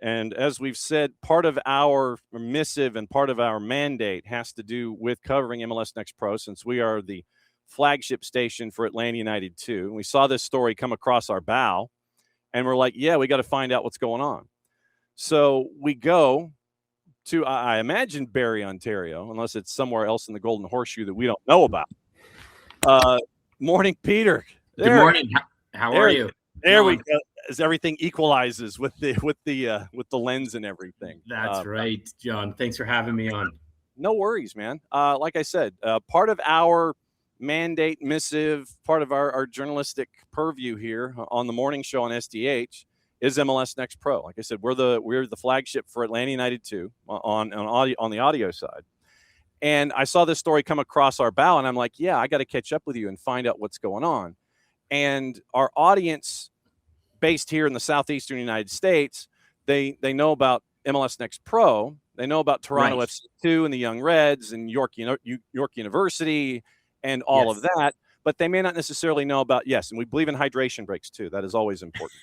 And as we've said, part of our missive and part of our mandate has to do with covering MLS Next Pro, since we are the flagship station for Atlanta United 2. And we saw this story come across our bow, and we're like, yeah, we got to find out what's going on. So we go to, I imagine, Barrie, Ontario, unless it's somewhere else in the Golden Horseshoe that we don't know about. Morning, Peter. Good morning. How are you? There we go. As everything equalizes with the lens and everything. That's right, John. Thanks for having me on. No worries, man. Like I said, part of our mandate missive, part of our journalistic purview here on the morning show on SDH is MLS Next Pro. Like I said, we're the flagship for Atlanta United 2 on the audio side. And I saw this story come across our bow, and I'm like, yeah, I got to catch up with you and find out what's going on. And our audience, based here in the southeastern United States, they know about MLS Next Pro. They know about Toronto Right. FC2 and the Young Reds and York University and all of that. But they may not necessarily know about, and we believe in hydration breaks too. That is always important.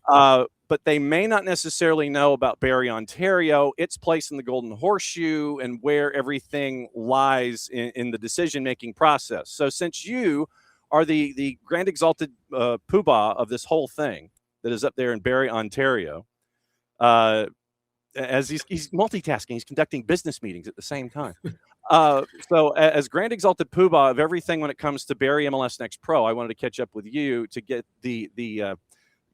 But they may not necessarily know about Barrie, Ontario, its place in the Golden Horseshoe, and where everything lies in the decision-making process. So since you are the grand exalted poobah of this whole thing that is up there in Barrie, Ontario, as he's multitasking, he's conducting business meetings at the same time. So as grand exalted poobah of everything when it comes to Barrie MLS Next Pro, I wanted to catch up with you to get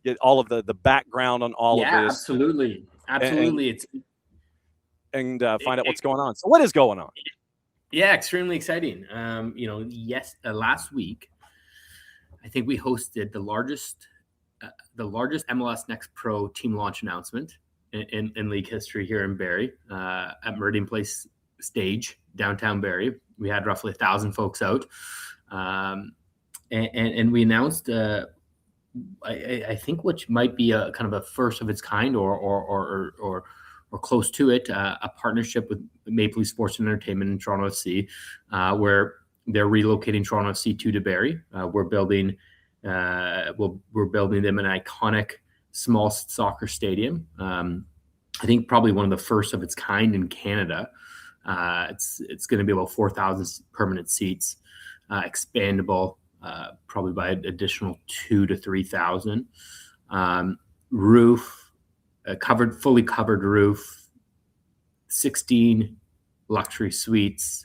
get all of the background on all of this. Absolutely. And find out what's going on. So what is going on? Yeah, extremely exciting. Last week, I think we hosted the largest MLS Next Pro team launch announcement in league history here in Barrie at Meridian Place Stage, downtown Barrie. We had roughly 1,000 folks out, and we announced, I think, which might be a kind of a first of its kind or close to it, a partnership with Maple Leaf Sports and Entertainment in Toronto FC, where they're relocating Toronto FC 2 to Barrie. We're building them an iconic small soccer stadium. I think probably one of the first of its kind in Canada. It's going to be about 4,000 permanent seats, expandable probably by an additional 2,000 to 3,000. Roof, fully covered roof, 16 luxury suites,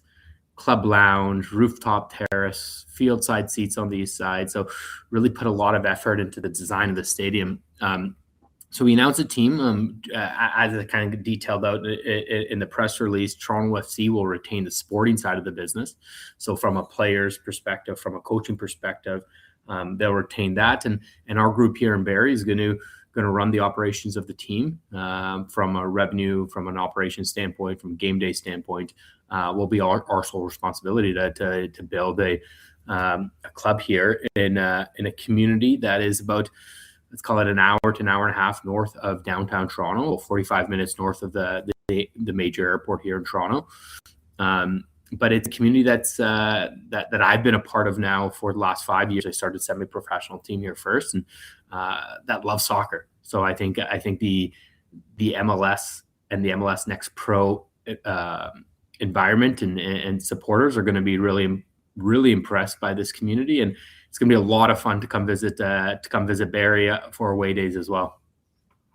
club lounge, rooftop terrace, field side seats on the east side. So really put a lot of effort into the design of the stadium. So we announced a team, as I kind of detailed out in the press release. Toronto FC will retain the sporting side of the business. So from a player's perspective, from a coaching perspective, they'll retain that. And our group here in Barrie is going to run the operations of the team from a revenue, from an operations standpoint, from a game day standpoint. Will be our sole responsibility to build a club here in a community that is about, let's call it, an hour to an hour and a half north of downtown Toronto, 45 minutes north of the major airport here in Toronto. But it's a community that I've been a part of now for the last 5 years. I started a semi-professional team here first, and that loves soccer. So I think the MLS and the MLS Next Pro environment and supporters are going to be really, really impressed by this community, and it's going to be a lot of fun to come visit Barrie for away days as well.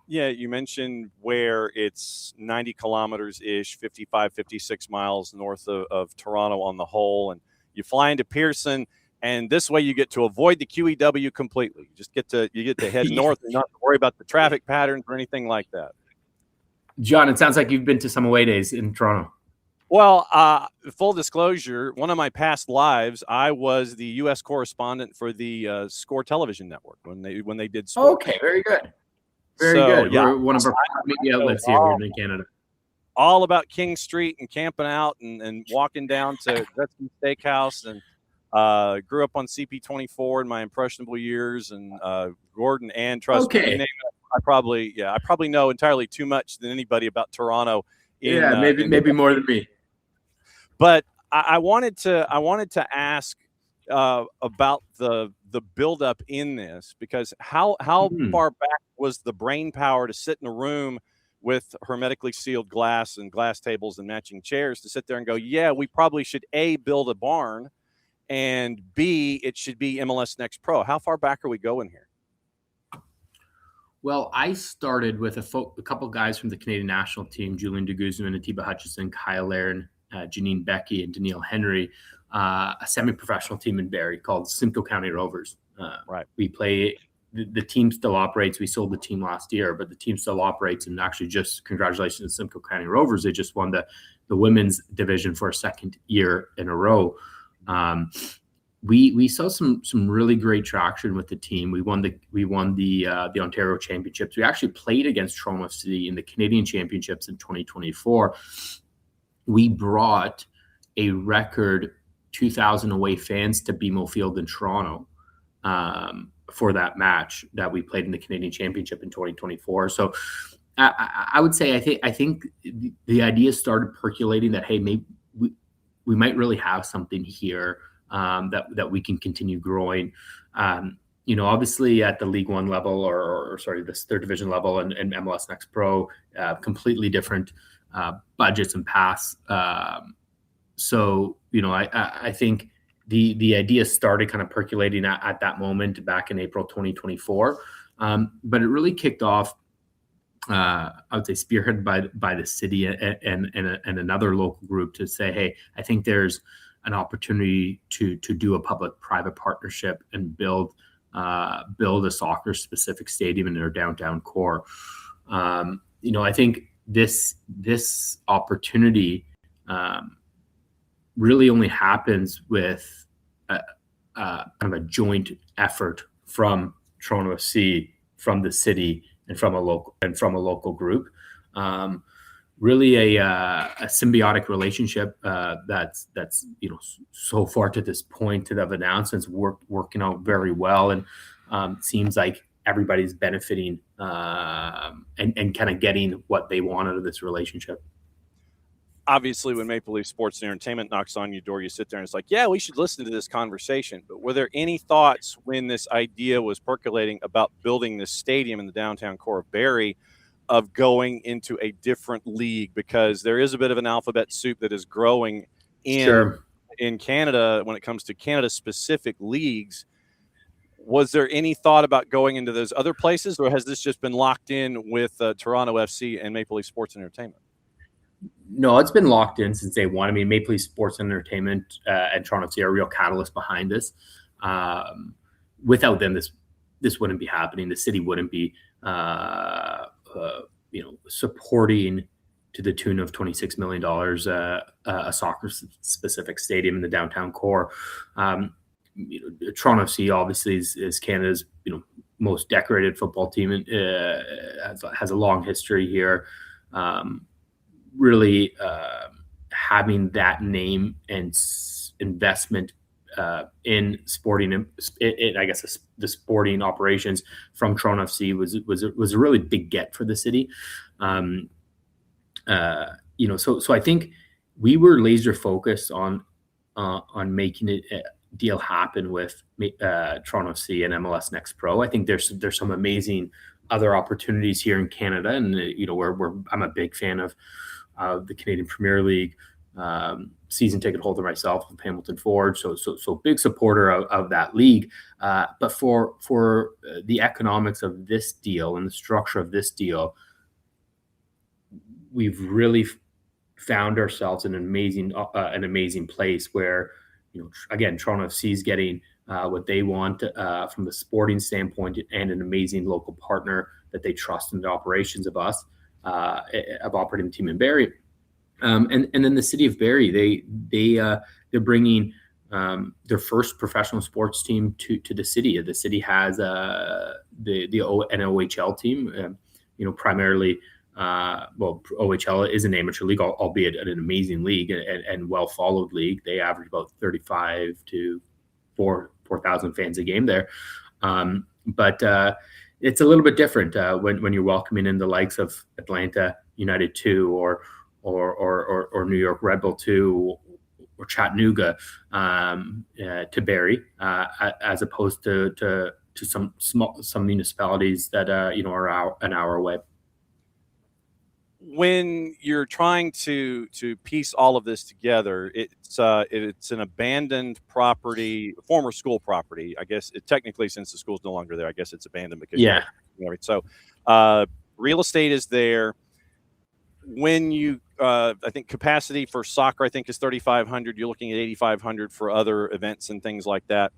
Yeah, you mentioned where it's 90 kilometers-ish, 55, 56 miles north of Toronto on the whole, and you fly into Pearson, and this way you get to avoid the QEW completely. You just get to head north and not have to worry about the traffic patterns or anything like that. John, it sounds like you've been to some away days in Toronto. Well, full disclosure, one of my past lives, I was the U.S. correspondent for the Score Television Network when they did sports. Okay, very good. Very good. Yeah. We're one of our media outlets here in Canada. All about King Street and camping out and walking down to Gretzky Steakhouse, and grew up on CP24 in my impressionable years, and Gordon, and trust me, I probably know entirely too much than anybody about Toronto. Maybe more than me. But I wanted to ask about the buildup in this, because how far back was the brain power to sit in a room with hermetically sealed glass and glass tables and matching chairs to sit there and go, yeah, we probably should A, build a barn, and B, it should be MLS Next Pro. How far back are we going here? Well, I started with a couple guys from the Canadian national team, Julian de Guzman, Atiba Hutchison, Kyle Aaron, Janine Becky, and Daniil Henry, a semi-professional team in Barrie called Simcoe County Rovers. Right. We play, the team still operates. We sold the team last year, but the team still operates. And actually, just congratulations to Simcoe County Rovers. They just won the women's division for a second year in a row. We saw some really great traction with the team. We won the Ontario Championships. We actually played against Toronto FC in the Canadian Championships in 2024. We brought a record 2,000 away fans to BMO Field in Toronto for that match that we played in the Canadian Championship in 2024. So I would say I think the idea started percolating that, hey, maybe we might really have something here. That we can continue growing. Obviously at the League One level or this third division level and MLS Next Pro, completely different budgets and paths. So I think the idea started kind of percolating at that moment back in April 2024, but it really kicked off. I would say spearheaded by the city and another local group to say, hey, I think there's an opportunity to do a public-private partnership and build a soccer-specific stadium in their downtown core. I think this opportunity really only happens with kind of a joint effort from Toronto FC, from the city, and from a local group. Really a symbiotic relationship that's so far to this point of announcements working out very well, and seems like everybody's benefiting and kind of getting what they want out of this relationship. Obviously, when Maple Leaf Sports and Entertainment knocks on your door, you sit there and it's like, yeah, we should listen to this conversation. But were there any thoughts when this idea was percolating about building this stadium in the downtown core of Barrie, of going into a different league? Because there is a bit of an alphabet soup that is growing in Canada when it comes to Canada-specific leagues. Was there any thought about going into those other places, or has this just been locked in with Toronto FC and Maple Leaf Sports and Entertainment? No, it's been locked in since day one. I mean, Maple Leaf Sports and Entertainment and Toronto FC are a real catalyst behind this. Without them, this wouldn't be happening. The city wouldn't be supporting to the tune of $26 million a soccer-specific stadium in the downtown core. Toronto FC obviously is Canada's most decorated football team, and has a long history here. Really having that name and investment in sporting, I guess the sporting operations from Toronto FC was a really big get for the city. So I think we were laser focused on making a deal happen with Toronto FC and MLS Next Pro. I think there's some amazing other opportunities here in Canada, and where I'm a big fan of the Canadian Premier League. Season ticket holder myself with Hamilton Forge, so big supporter of that league. But for the economics of this deal and the structure of this deal, we've really found ourselves in an amazing place where, again, Toronto FC is getting what they want from the sporting standpoint, and an amazing local partner that they trust in the operations of us, of operating the team in Barrie. And then the city of Barrie, they're bringing their first professional sports team to the city. The city has an OHL team, primarily. OHL is an amateur league, albeit an amazing league and well followed league. They average about 35 to 4,000 fans a game there. But it's a little bit different when you're welcoming in the likes of Atlanta United 2 or New York Red Bull 2, Chattanooga to Barrie, as opposed to some municipalities that are an hour away. When you're trying to piece all of this together, it's an abandoned property, former school property. I guess technically, since the school's no longer there, I guess it's abandoned because so real estate is there. When you I think capacity for soccer, I think, is 3,500. You're looking at 8,500 for other events and things like that.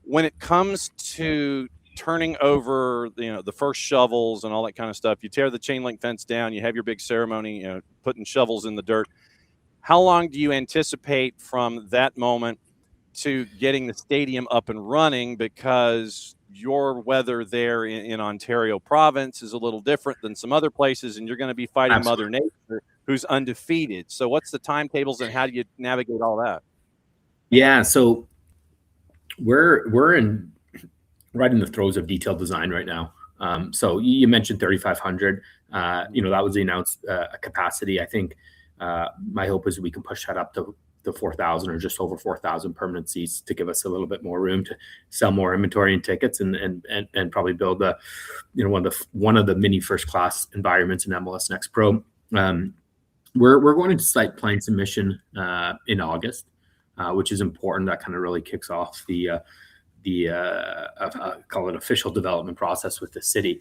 When it comes to turning over, the first shovels and all that kind of stuff, you tear the chain link fence down, you have your big ceremony, putting shovels in the dirt. How long do you anticipate from that moment to getting the stadium up and running? Because your weather there in Ontario province is a little different than some other places, and you're going to be fighting Absolutely. Mother Nature, who's undefeated. So what's the timetables and how do you navigate all that? Yeah, so we're right in the throes of detailed design right now. So you mentioned 3,500. That was the announced capacity. I think my hope is we can push that up to 4,000 or just over 4,000 permanent seats to give us a little bit more room to sell more inventory and tickets and probably build one of the mini first class environments in MLS NEXT Pro. We're going to site plan submission in August, which is important. That kind of really kicks off the call it official development process with the city.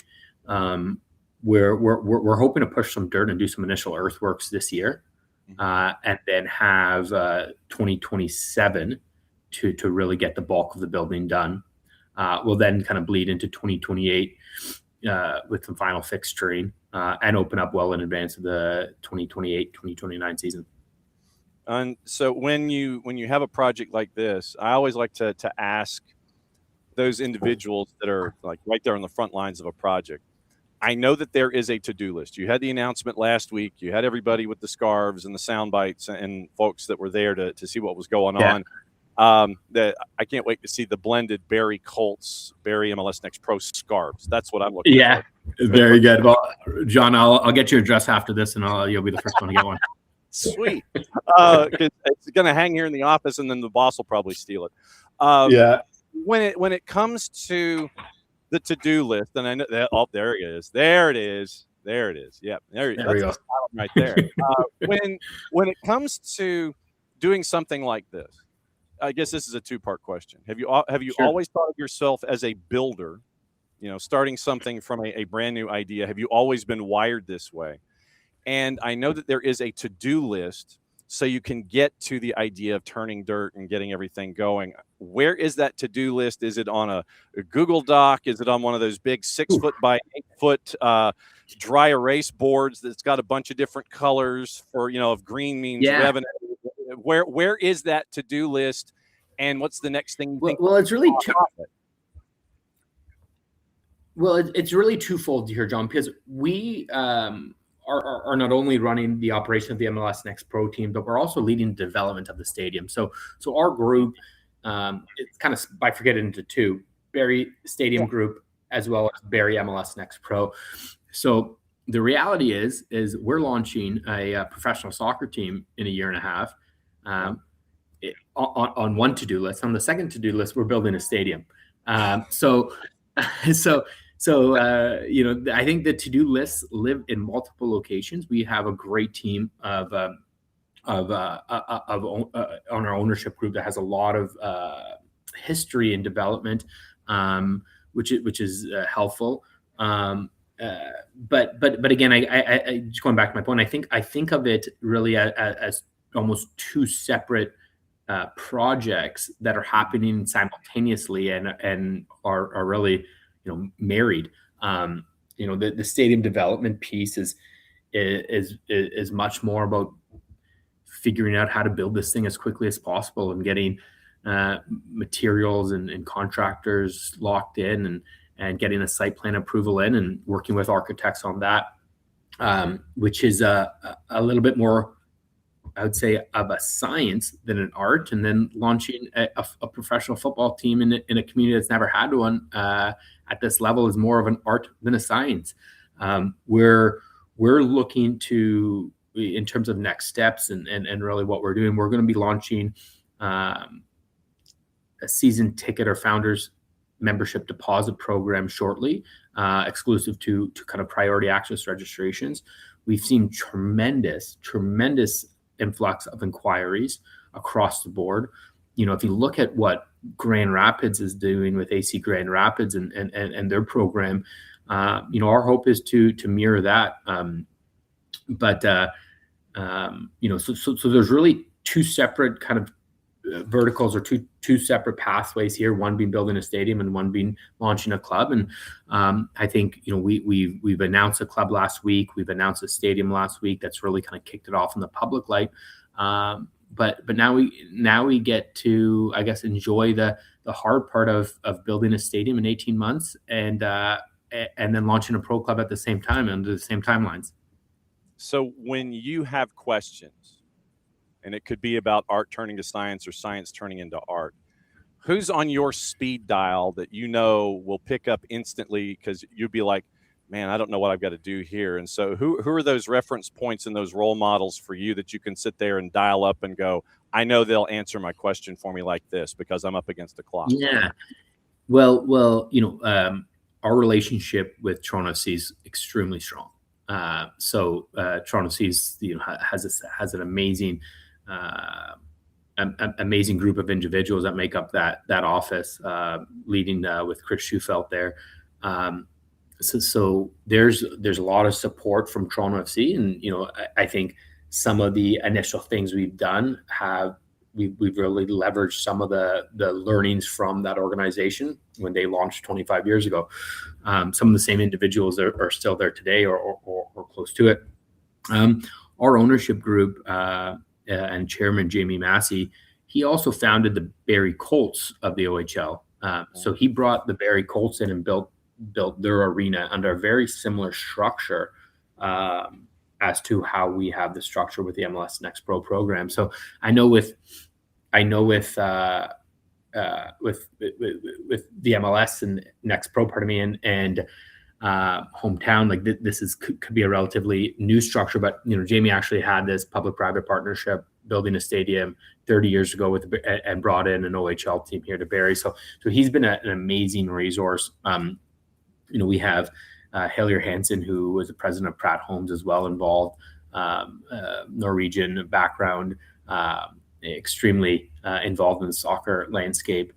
We're hoping to push some dirt and do some initial earthworks this year, and then have 2027 to really get the bulk of the building done. We'll then kind of bleed into 2028 with some final fixturing and open up well in advance of the 2028-2029 season. And so when you have a project like this, I always like to ask those individuals that are like right there on the front lines of a project. I know that there is a to-do list. You had the announcement last week. You had everybody with the scarves and the sound bites and folks that were there to see what was going on. That I can't wait to see the blended Barrie Colts, Barrie MLS NEXT Pro scarves. That's what I'm looking for. Yeah, very good. Well, John, I'll get your address after this, and you'll be the first one to get one. Sweet. It's going to hang here in the office, and then the boss will probably steal it. When it comes to the to-do list, and I know that there it is. Yep, there we go. Right there. When it comes to doing something like this, I guess this is a two-part question. Have you Sure. always thought of yourself as a builder? Starting something from a brand new idea. Have you always been wired this way? And I know that there is a to-do list so you can get to the idea of turning dirt and getting everything going. Where is that to-do list? Is it on a Google Doc? Is it on one of those big 6-foot by 8-foot dry erase boards that's got a bunch of different colors for, if green means revenue? Where is that to-do list, and what's the next thing you think? Well, it's really it's really twofold here, John, because we are not only running the operation of the MLS NEXT Pro team, but we're also leading the development of the stadium. So our group, it's kind of bifurcated into two: Barrie Stadium Group as well as Barrie MLS NEXT Pro. So the reality is we're launching a professional soccer team in a year and a half. On one to-do list. On the second to-do list, we're building a stadium. So I think the to-do lists live in multiple locations. We have a great team of on our ownership group that has a lot of history and development, which is helpful. But again, I just going back to my point, I think of it really as almost two separate projects that are happening simultaneously and are really married. The stadium development piece is much more about figuring out how to build this thing as quickly as possible and getting materials and contractors locked in and getting a site plan approval in and working with architects on that, which is a little bit more, I would say, of a science than an art. And then launching a professional football team in a community that's never had one at this level is more of an art than a science. We're looking to in terms of next steps and really what we're doing, we're going to be launching a season ticket or founders membership deposit program shortly, exclusive to kind of priority access registrations. We've seen tremendous influx of inquiries across the board. If you look at what Grand Rapids is doing with AC Grand Rapids and their program, our hope is to mirror that. So there's really two separate kind of verticals, or two separate pathways here, one being building a stadium and one being launching a club. And I think we've announced a club last week, we've announced a stadium last week. That's really kind of kicked it off in the public light. But now we get to, I guess, enjoy the hard part of building a stadium in 18 months and then launching a pro club at the same time under the same timelines. So when you have questions, and it could be about art turning to science or science turning into art, who's on your speed dial that will pick up instantly, because you'd be like, man, I don't know what I've got to do here? And so who are those reference points and those role models for you that you can sit there and dial up and go, I know they'll answer my question for me like this because I'm up against the clock? Yeah. Well, our relationship with Toronto FC is extremely strong. So Toronto FC has an amazing group of individuals that make up that office, leading with Chris Schufelt there. So there's a lot of support from Toronto FC, and I think some of the initial things we've done we've really leveraged some of the learnings from that organization when they launched 25 years ago. Some of the same individuals are still there today or close to it. Our ownership group and chairman Jamie Massey, he also founded the Barrie Colts of the OHL. So he brought the Barrie Colts in and built their arena under a very similar structure as to how we have the structure with the MLS NEXT Pro program. So I know with the MLS and NEXT Pro, and hometown, like this could be a relatively new structure, but Jamie actually had this public-private partnership building a stadium 30 years ago and brought in an OHL team here to Barrie. So he's been an amazing resource. We have Hillier Hansen, who was the president of Pratt Homes, as well, involved, Norwegian background, extremely involved in the soccer landscape.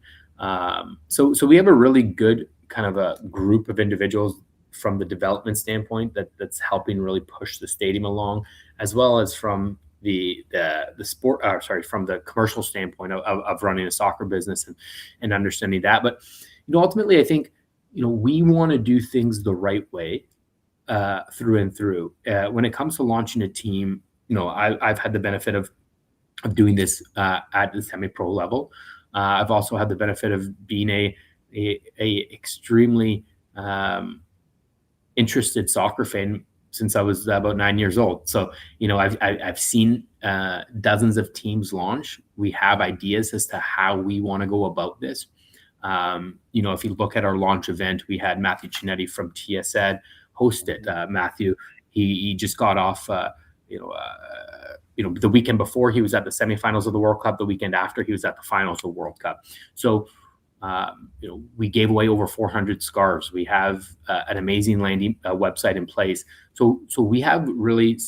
So we have a really good kind of a group of individuals from the development standpoint that's helping really push the stadium along, as well as from the from the commercial standpoint of running a soccer business and understanding that. But ultimately, I think we want to do things the right way through and through. When it comes to launching a team, I've had the benefit of doing this at the semi-pro level. I've also had the benefit of being a extremely interested soccer fan since I was about 9 years old. So, I've seen dozens of teams launch. We have ideas as to how we want to go about this. If you look at our launch event, we had Matthew Cinetti from TSN host it. Matthew, he just got off, the weekend before he was at the semifinals of the World Cup. The weekend after, he was at the finals of the World Cup. So, we gave away over 400 scarves. We have an amazing landing website in place. So we have really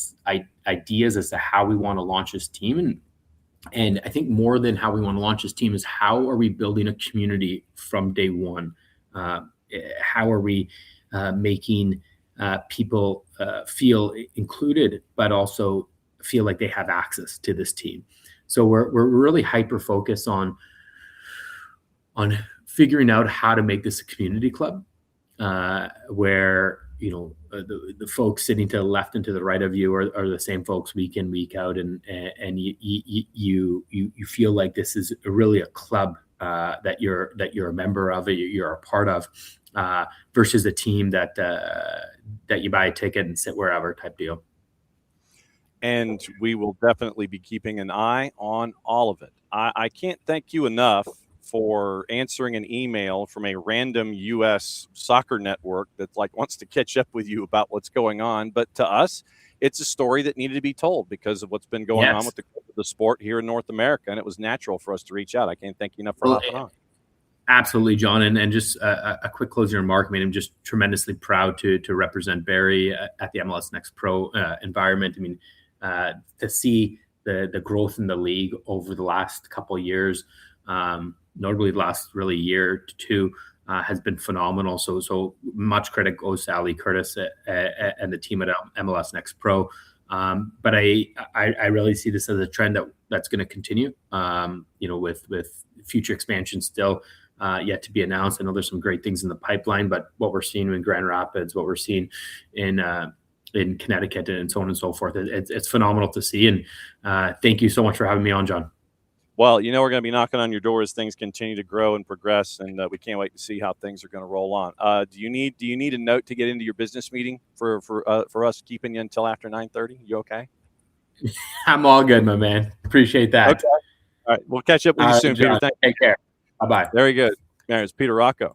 ideas as to how we want to launch this team. And I think more than how we want to launch this team is how are we building a community from day one? How are we making people feel included, but also feel like they have access to this team? So we're really hyper focused on figuring out how to make this a community club, where the folks sitting to the left and to the right of you are the same folks week in, week out, and you feel like this is really a club that you're a member of, you're a part of, versus a team that you buy a ticket and sit wherever type deal. And we will definitely be keeping an eye on all of it. I can't thank you enough for answering an email from a random U.S. soccer network that wants to catch up with you about what's going on. But to us, it's a story that needed to be told because of what's been going on with the sport here in North America, and it was natural for us to reach out. I can't thank you enough for hopping on. Absolutely, John. And just a quick closing remark. I mean, I'm just tremendously proud to represent Barrie at the MLS Next Pro environment. I mean, to see the growth in the league over the last couple of years, notably the last really year to two, has been phenomenal. So much credit goes to Ali Curtis and the team at MLS Next Pro. But I really see this as a trend that's going to continue. With future expansion still yet to be announced. I know there's some great things in the pipeline, but what we're seeing in Grand Rapids, what we're seeing in Connecticut, and so on and so forth, it's phenomenal to see. And thank you so much for having me on, John. Well, we're going to be knocking on your door as things continue to grow and progress, and we can't wait to see how things are going to roll on. Do you need a note to get into your business meeting for us keeping you until after 9:30? You okay? I'm all good, my man. Appreciate that. Okay. All right. We'll catch up with you soon, John, Peter. take care. Bye-bye. Very good. There's Peter Raco.